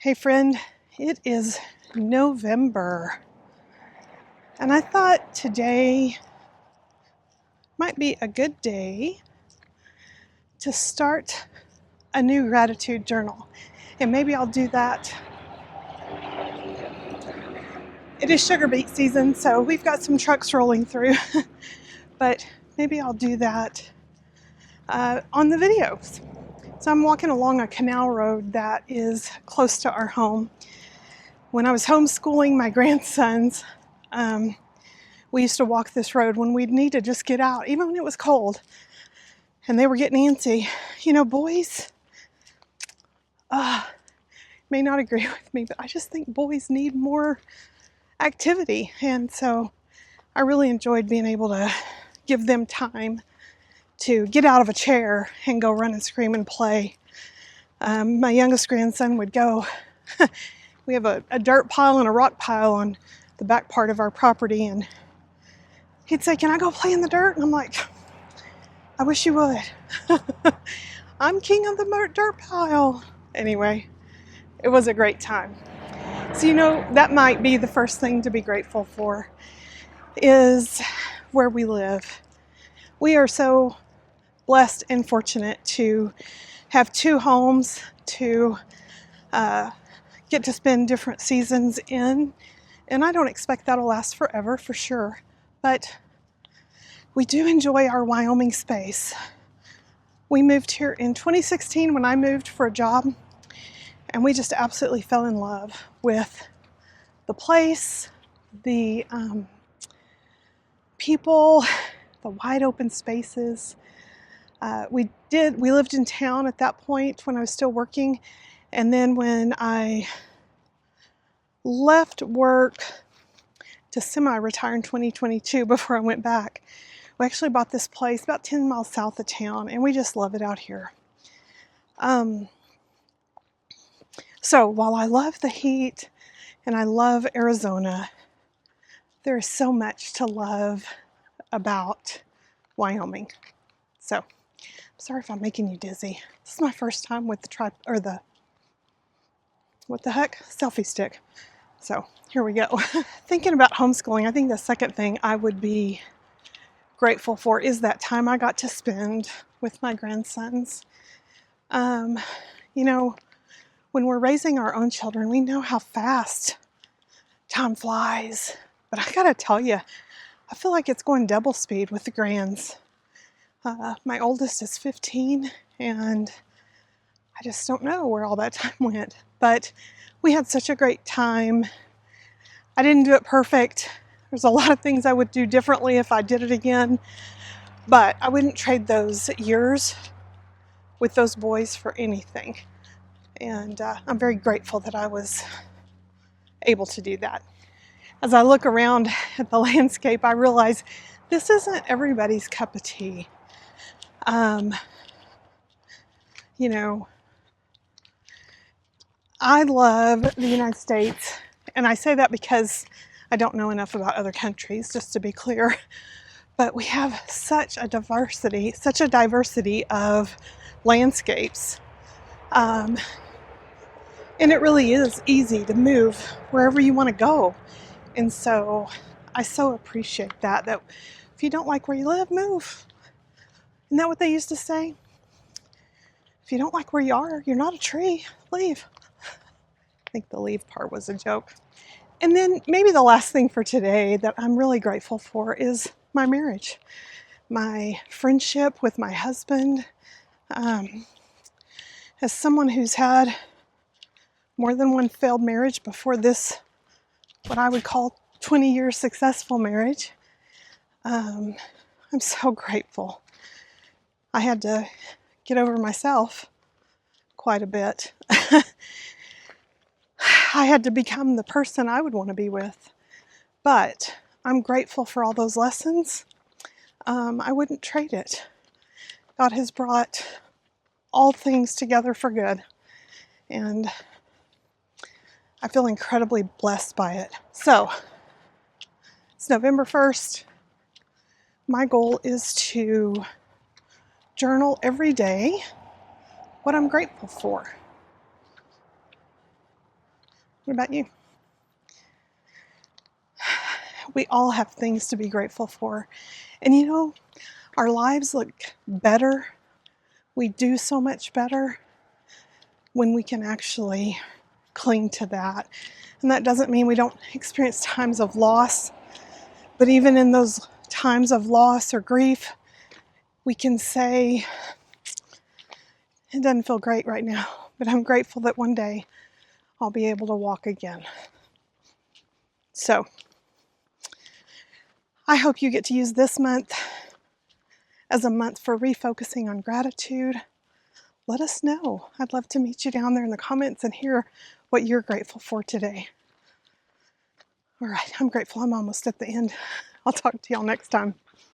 Hey friend, it is November, and I thought today might be a good day to start a new gratitude journal. And maybe I'll do that. It is sugar beet season, so we've got some trucks rolling through, but maybe I'll do that on the videos. So I'm walking along a canal road that is close to our home. When I was homeschooling my grandsons, we used to walk this road when we'd need to just get out, even when it was cold and they were getting antsy. You know, boys may not agree with me, but I just think boys need more activity. And so I really enjoyed being able to give them time to get out of a chair and go run and scream and play. My youngest grandson would go, we have a dirt pile and a rock pile on the back part of our property, and he'd say, "Can I go play in the dirt?" And I'm like, "I wish you would." I'm king of the dirt pile. Anyway, it was a great time. So, you know, that might be the first thing to be grateful for, is where we live. We are so blessed and fortunate to have two homes to get to spend different seasons in. And I don't expect that'll last forever, for sure. But we do enjoy our Wyoming space. We moved here in 2016 when I moved for a job, and we just absolutely fell in love with the place, the people, the wide open spaces. We lived in town at that point when I was still working, and then when I left work to semi-retire in 2022 before I went back, we actually bought this place about 10 miles south of town, and we just love it out here. So while I love the heat and I love Arizona, there is so much to love about Wyoming. So, sorry if I'm making you dizzy. This is my first time with the selfie stick. So here we go. Thinking about homeschooling, I think the second thing I would be grateful for is that time I got to spend with my grandsons. You know, when we're raising our own children, we know how fast time flies. But I gotta tell you, I feel like it's going double speed with the grands. My oldest is 15, and I just don't know where all that time went. But we had such a great time. I didn't do it perfect. There's a lot of things I would do differently if I did it again, but I wouldn't trade those years with those boys for anything. And I'm very grateful that I was able to do that. As I look around at the landscape, I realize this isn't everybody's cup of tea. You know, I love the United States, and I say that because I don't know enough about other countries, just to be clear. But we have such a diversity of landscapes. And it really is easy to move wherever you want to go. And so I so appreciate that if you don't like where you live, move. Isn't that what they used to say? If you don't like where you are, you're not a tree, leave. I think the leave part was a joke. And then maybe the last thing for today that I'm really grateful for is my marriage, my friendship with my husband. As someone who's had more than one failed marriage before this, what I would call 20-year successful marriage, I'm so grateful. I had to get over myself quite a bit. I had to become the person I would want to be with. But I'm grateful for all those lessons. I wouldn't trade it. God has brought all things together for good. And I feel incredibly blessed by it. So, it's November 1st. My goal is to journal every day what I'm grateful for. What about you? We all have things to be grateful for. And you know, our lives look better. We do so much better when we can actually cling to that. And that doesn't mean we don't experience times of loss, but even in those times of loss or grief, we can say, it doesn't feel great right now, but I'm grateful that one day I'll be able to walk again. So I hope you get to use this month as a month for refocusing on gratitude. Let us know. I'd love to meet you down there in the comments and hear what you're grateful for today. All right, I'm grateful I'm almost at the end. I'll talk to y'all next time.